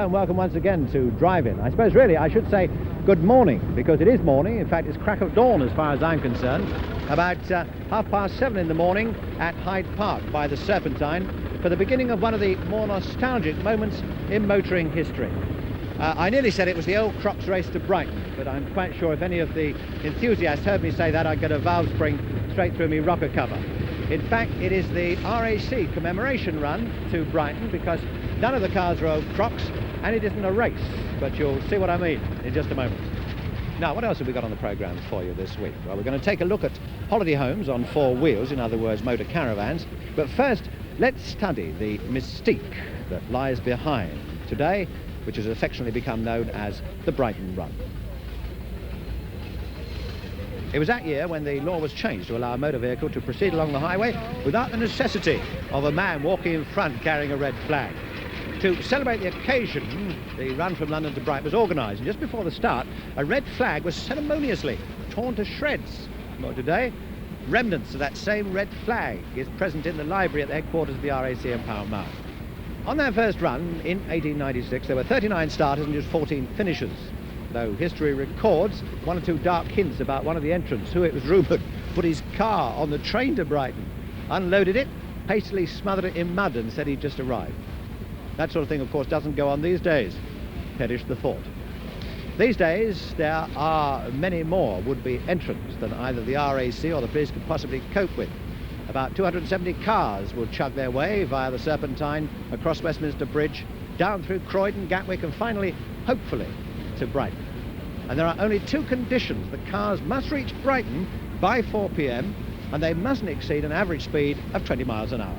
and welcome once again to Drive-In. I suppose really I should say good morning, because it is morning. In fact, it's crack of dawn as far as I'm concerned. About 7:30 in the morning at Hyde Park by the Serpentine for the beginning of one of the more nostalgic moments in motoring history. I nearly said it was the old Crocs race to Brighton, but I'm quite sure if any of the enthusiasts heard me say that, I'd get a valve spring straight through me rocker cover. In fact, it is the RAC commemoration run to Brighton, because none of the cars are old Crocs and it isn't a race, but you'll see what I mean in just a moment. Now, what else have we got on the programme for you this week? Well, we're going to take a look at holiday homes on four wheels, in other words, motor caravans. But first, let's study the mystique that lies behind today, which has affectionately become known as the Brighton Run. It was that year when the law was changed to allow a motor vehicle to proceed along the highway without the necessity of a man walking in front carrying a red flag. To celebrate the occasion, the run from London to Brighton was organised, and just before the start, a red flag was ceremoniously torn to shreds. Well, today, remnants of that same red flag is present in the library at the headquarters of the RAC in Pall Mall. On that first run in 1896, there were 39 starters and just 14 finishers, though history records one or two dark hints about one of the entrants who, it was rumoured, put his car on the train to Brighton, unloaded it, hastily smothered it in mud and said he'd just arrived. That sort of thing, of course, doesn't go on these days. Perish the thought. These days, there are many more would-be entrants than either the RAC or the police could possibly cope with. About 270 cars will chug their way via the Serpentine, across Westminster Bridge, down through Croydon, Gatwick, and finally, hopefully, to Brighton. And there are only two conditions. The cars must reach Brighton by 4 p.m, and they mustn't exceed an average speed of 20 miles an hour.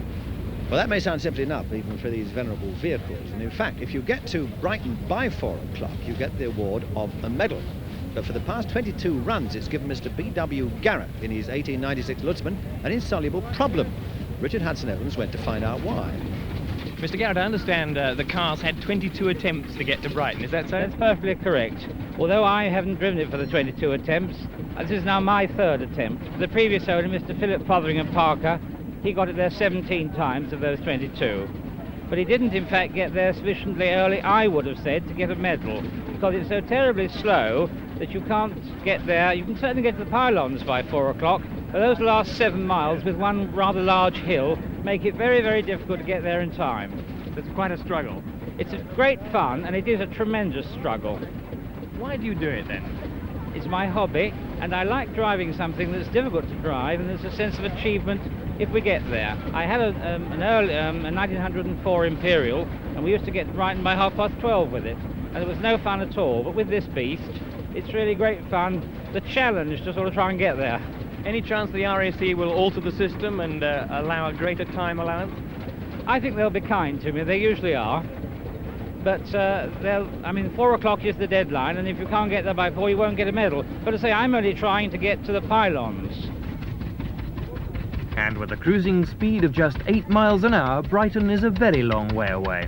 Well, that may sound simple enough, even for these venerable vehicles. And in fact, if you get to Brighton by 4 o'clock, you get the award of a medal. But for the past 22 runs, it's given Mr. B.W. Garrett in his 1896 Lutzman an insoluble problem. Richard Hudson Evans went to find out why. Mr. Garrett, I understand the cars had 22 attempts to get to Brighton, is that so? That's perfectly correct. Although I haven't driven it for the 22 attempts, this is now my third attempt. The previous owner, Mr. Philip Fotheringham Parker, he got it there 17 times of those 22. But he didn't, in fact, get there sufficiently early, I would have said, to get a medal, because it's so terribly slow that you can't get there. You can certainly get to the pylons by 4 o'clock, but those last 7 miles with one rather large hill make it very, very difficult to get there in time. It's quite a struggle. It's a great fun, and it is a tremendous struggle. Why do you do it then? It's my hobby, and I like driving something that's difficult to drive, and there's a sense of achievement if we get there. I had a 1904 Imperial, and we used to get to Brighton by 12:30 with it, and it was no fun at all. But with this beast, it's really great fun, the challenge to sort of try and get there. Any chance the RAC will alter the system and allow a greater time allowance? I think they'll be kind to me, they usually are. But 4 o'clock is the deadline, and if you can't get there by 4, you won't get a medal. But to say, I'm only trying to get to the pylons. And with a cruising speed of just 8 miles an hour, Brighton is a very long way away.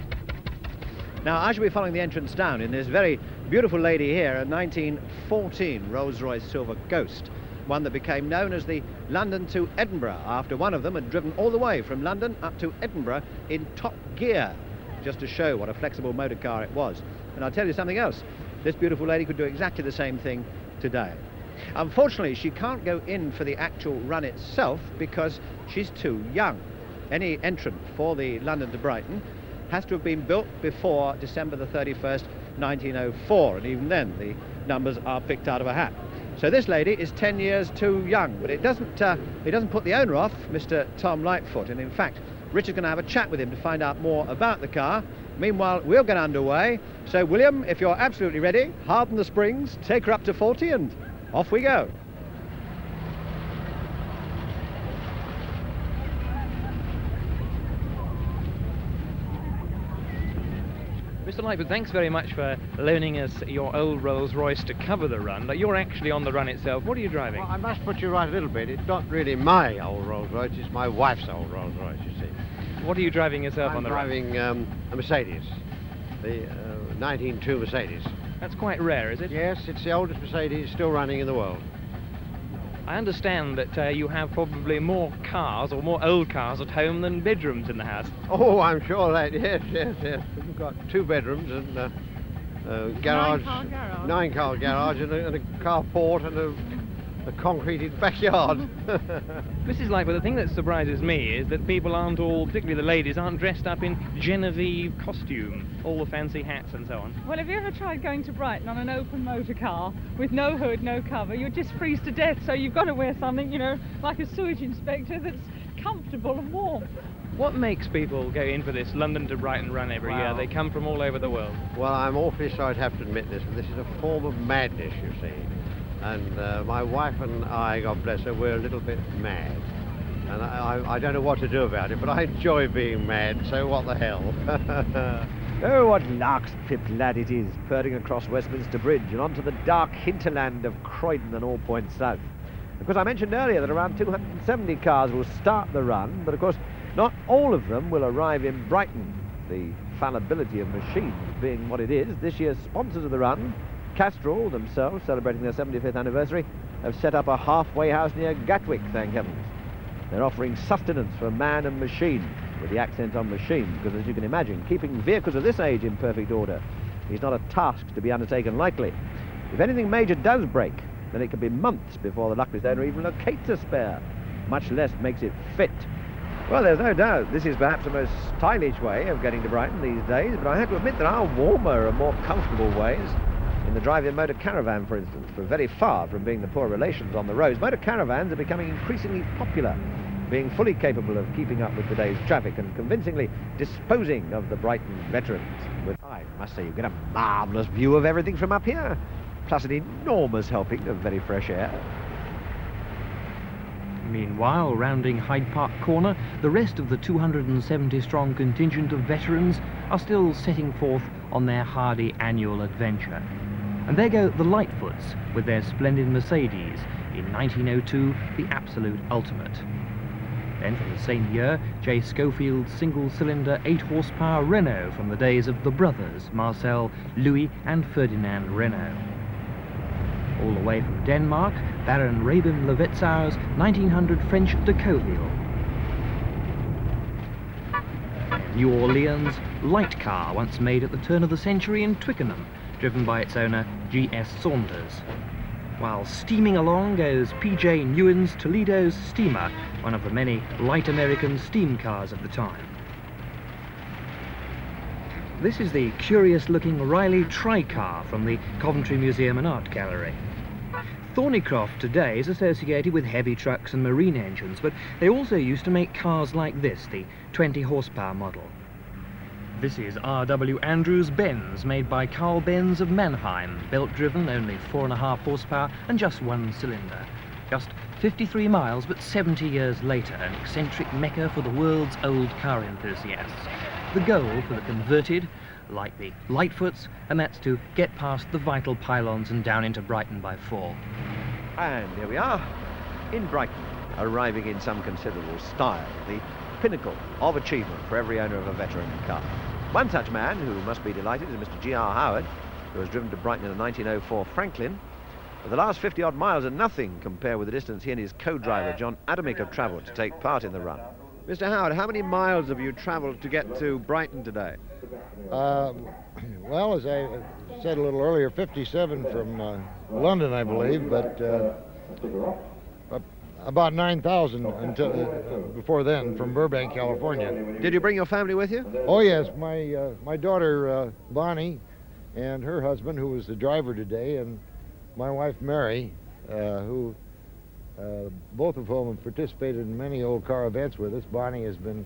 Now, I shall be following the entrance down in this very beautiful lady here, a 1914 Rolls-Royce Silver Ghost, one that became known as the London to Edinburgh, after one of them had driven all the way from London up to Edinburgh in top gear, just to show what a flexible motor car it was. And I'll tell you something else, this beautiful lady could do exactly the same thing today. Unfortunately, she can't go in for the actual run itself because she's too young. Any entrant for the London to Brighton has to have been built before December the 31st, 1904, and even then the numbers are picked out of a hat. So this lady is 10 years too young, but it doesn't put the owner off, Mr. Tom Lightwood, and in fact, Richard's going to have a chat with him to find out more about the car. Meanwhile, we'll get underway. So, William, if you're absolutely ready, harden the springs, take her up to 40, and off we go. Mr. Lightwood, thanks very much for loaning us your old Rolls-Royce to cover the run. But you're actually on the run itself. What are you driving? Well, I must put you right a little bit. It's not really my old Rolls-Royce, it's my wife's old Rolls-Royce, you see. What are you driving yourself on the run? I'm driving a Mercedes, the 1902 Mercedes. That's quite rare, is it? Yes, it's the oldest Mercedes still running in the world. I understand that you have probably more cars or more old cars at home than bedrooms in the house. Oh, I'm sure that, yes. We've got 2 bedrooms and a garage. 9-car garage. 9-car garage and a carport and a concreted backyard. Mrs. Lightwood, the thing that surprises me is that people aren't all, particularly the ladies, aren't dressed up in Genevieve costume, all the fancy hats and so on. Well, have you ever tried going to Brighton on an open motor car with no hood, no cover? You'd just freeze to death, so you've got to wear something, you know, like a sewage inspector that's comfortable and warm. What makes people go in for this London to Brighton run every year? They come from all over the world. Well, I'm awfully sorry to have to admit this, but this is a form of madness, you see. And my wife and I, God bless her, we're a little bit mad. And I don't know what to do about it, but I enjoy being mad, so what the hell? Oh, what lark's-pipped lad it is, purring across Westminster Bridge and onto the dark hinterland of Croydon and all points south. Of course, I mentioned earlier that around 270 cars will start the run, but of course, not all of them will arrive in Brighton. The fallibility of machines being what it is, this year's sponsors of the run, Castrol, themselves celebrating their 75th anniversary, have set up a halfway house near Gatwick, thank heavens. They're offering sustenance for man and machine, with the accent on machine, because as you can imagine, keeping vehicles of this age in perfect order is not a task to be undertaken lightly. If anything major does break, then it can be months before the luckless owner even locates a spare, much less makes it fit. Well, there's no doubt this is perhaps the most stylish way of getting to Brighton these days, but I have to admit there are warmer and more comfortable ways. In the drive-in motor caravan, for instance, for very far from being the poor relations on the roads, motor caravans are becoming increasingly popular, being fully capable of keeping up with today's traffic and convincingly disposing of the Brighton veterans. But I must say, you get a marvellous view of everything from up here, plus an enormous helping of very fresh air. Meanwhile, rounding Hyde Park Corner, the rest of the 270-strong contingent of veterans are still setting forth on their hardy annual adventure. And there go the Lightwoods with their splendid Mercedes, in 1902 the absolute ultimate. Then from the same year, J. Schofield's single-cylinder 8-horsepower Renault from the days of the brothers, Marcel, Louis and Ferdinand Renault. All the way from Denmark, Baron Rabin Levetzau's 1900 French de Coville. New Orleans light car once made at the turn of the century in Twickenham, driven by its owner G.S. Saunders. While steaming along goes P.J. Newen's Toledo's Steamer, one of the many light American steam cars of the time. This is the curious-looking Riley Tri-Car from the Coventry Museum and Art Gallery. Thornycroft today is associated with heavy trucks and marine engines, but they also used to make cars like this, the 20-horsepower model. This is R.W. Andrews Benz, made by Carl Benz of Mannheim, belt-driven, only 4.5 horsepower and just 1 cylinder. Just 53 miles, but 70 years later, an eccentric mecca for the world's old car enthusiasts. The goal for the converted, like the Lightfoots, and that's to get past the vital pylons and down into Brighton by 4. And here we are, in Brighton, arriving in some considerable style, the pinnacle of achievement for every owner of a veteran car. One such man who must be delighted is Mr. G.R. Howard, who was driven to Brighton in a 1904 Franklin. But the last 50-odd miles are nothing compared with the distance he and his co-driver, John Adamick, have travelled to take part in the run. Mr. Howard, how many miles have you travelled to get to Brighton today? Well, as I said a little earlier, 57 from London, I believe, but about 9,000 until before then from Burbank, California. Did you bring your family with you? Oh yes, my daughter Bonnie and her husband, who was the driver today, and my wife Mary, who both of whom have participated in many old car events with us. Bonnie has been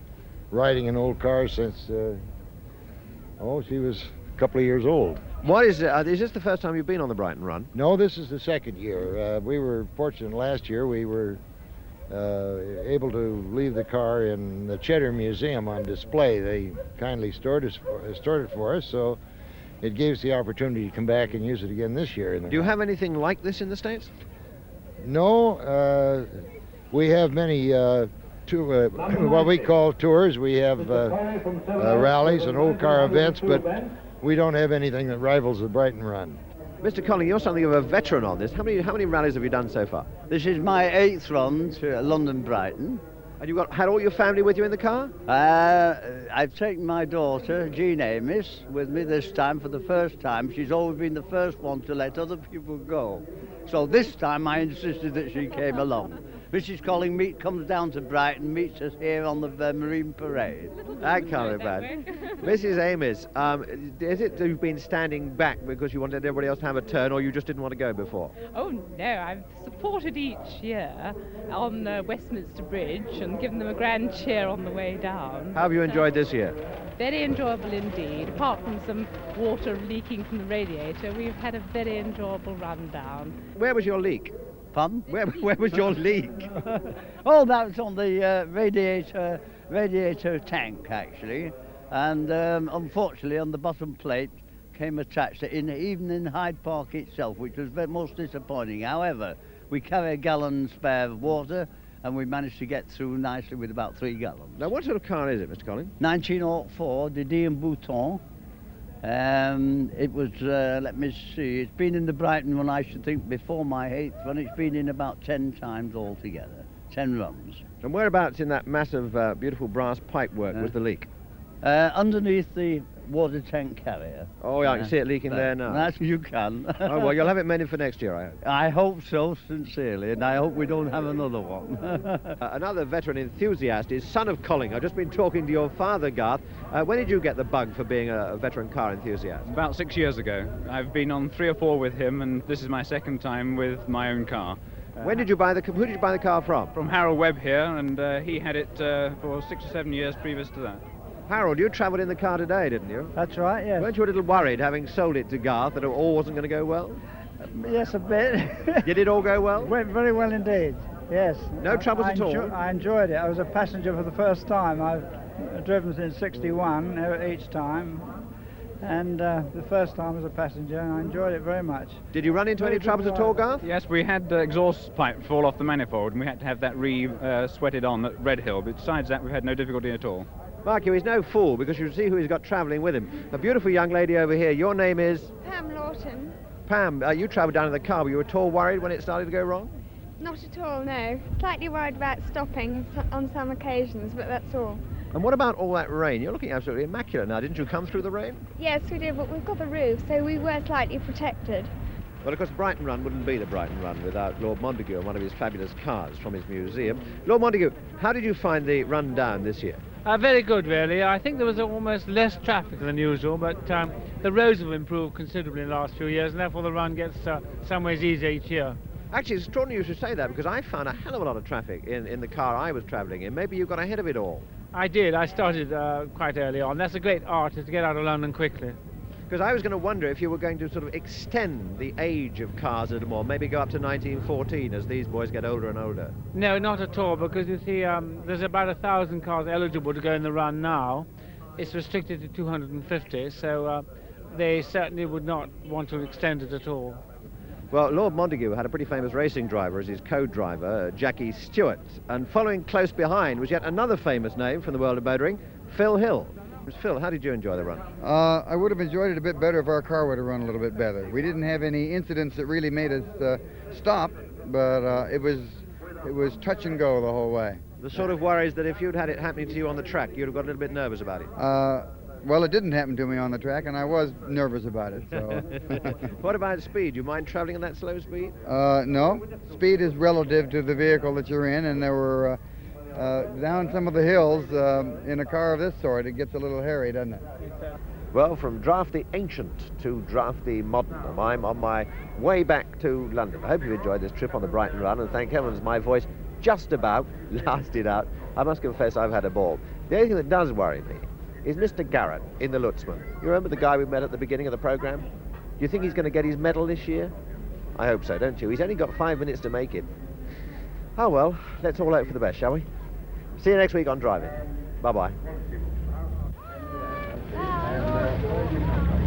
riding in old cars since she was a couple of years old. What is this the first time you've been on the Brighton Run? No, this is the second year. We were fortunate last year. We were able to leave the car in the Cheddar Museum on display. They kindly stored it for us, so it gave us the opportunity to come back and use it again this year. Do you have anything like this in the States? No, we have many what we call tours. We have rallies and old car events, but we don't have anything that rivals the Brighton Run. Mr. Colling, you're something of a veteran on this. How many rallies have you done so far? This is my 8th run to London Brighton. And you had all your family with you in the car? I've taken my daughter, Jean Amis, with me this time for the first time. She's always been the first one to let other people go. So this time I insisted that she came along. Mrs. Colling comes down to Brighton, meets us here on the Marine Parade. That can't be bad. Mrs. Amis, is it you've been standing back because you wanted everybody else to have a turn, or you just didn't want to go before? Oh no, I've supported each year on Westminster Bridge and given them a grand cheer on the way down. How have you enjoyed this year? Very enjoyable indeed. Apart from some water leaking from the radiator, we've had a very enjoyable run down. Where was your leak? Pardon? Where was your leak? Oh, that was on the radiator tank, actually. And unfortunately, on the bottom plate came attached, even in Hyde Park itself, which was most disappointing. However, we carry a gallon spare of water, and we managed to get through nicely with about 3 gallons. Now, what sort of car is it, Mr. Colling? 1904, Didier and Bouton. It was, let me see, it's been in the Brighton one, I should think, before my 8th run. It's been in about 10 times altogether, 10 runs. And whereabouts in that massive, beautiful brass pipework was the leak? Underneath the water tank carrier. Oh, yeah, I can see it leaking there now. That's you can. Oh, well, you'll have it mended for next year, I hope. I hope so, sincerely, and I hope we don't have another one. Another veteran enthusiast is son of Colling. I've just been talking to your father, Garth. When did you get the bug for being a veteran car enthusiast? About 6 years ago. I've been on 3 or 4 with him, and this is my second time with my own car. When did you buy who did you buy the car from? From Harold Webb here, and he had it for 6 or 7 years previous to that. Harold, you travelled in the car today, didn't you? That's right, yes. Weren't you a little worried, having sold it to Garth, that it all wasn't going to go well? Yes, a bit. Did it all go well? Went very well indeed, yes. No troubles at all? I enjoyed it. I was a passenger for the first time. I've driven since '61 each time, and the first time as a passenger, and I enjoyed it very much. Did you run into any troubles at all, Garth? Yes, we had the exhaust pipe fall off the manifold, and we had to have that sweated on at Red Hill. But besides that, we've had no difficulty at all. Mark you, he's no fool, because you see who he's got travelling with him. A beautiful young lady over here. Your name is? Pam Lawton. Pam, you travelled down in the car. Were you at all worried when it started to go wrong? Not at all, no. Slightly worried about stopping on some occasions, but that's all. And what about all that rain? You're looking absolutely immaculate now. Didn't you come through the rain? Yes, we did, but we've got the roof, so we were slightly protected. Well, of course, Brighton Run wouldn't be the Brighton Run without Lord Montague and one of his fabulous cars from his museum. Lord Montague, how did you find the run down this year? Very good, really. I think there was almost less traffic than usual, but the roads have improved considerably in the last few years, and therefore the run gets some ways easier each year. Actually, it's extraordinary you should say that, because I found a hell of a lot of traffic in the car I was travelling in. Maybe you got ahead of it all. I did. I started quite early on. That's a great art, is to get out of London quickly. Because I was going to wonder if you were going to sort of extend the age of cars a little more, maybe go up to 1914 as these boys get older and older. No, not at all, because you see, there's about 1,000 cars eligible to go in the run now. It's restricted to 250, so they certainly would not want to extend it at all. Well, Lord Montague had a pretty famous racing driver as his co-driver, Jackie Stewart, and following close behind was yet another famous name from the world of motoring, Phil Hill. Phil, how did you enjoy the run? I would have enjoyed it a bit better if our car would have run a little bit better. We didn't have any incidents that really made us stop, but it was touch and go the whole way. The sort of worries that if you'd had it happening to you on the track, you'd have got a little bit nervous about it. Well, it didn't happen to me on the track, and I was nervous about it. So. What about speed? Do you mind travelling at that slow speed? No. Speed is relative to the vehicle that you're in, and there were down some of the hills in a car of this sort, it gets a little hairy, doesn't it? Well, from draft the ancient to draft the modern, I'm on my way back to London. I hope you've enjoyed this trip on the Brighton Run, and thank heavens my voice just about lasted out. I must confess I've had a ball. The only thing that does worry me is Mr. Garrett in the Lutzman. You remember the guy we met at the beginning of the programme? Do you think he's going to get his medal this year? I hope so, don't you? He's only got 5 minutes to make it. Oh well, let's all hope for the best, shall we? See you next week on Driving. Bye-bye. Bye.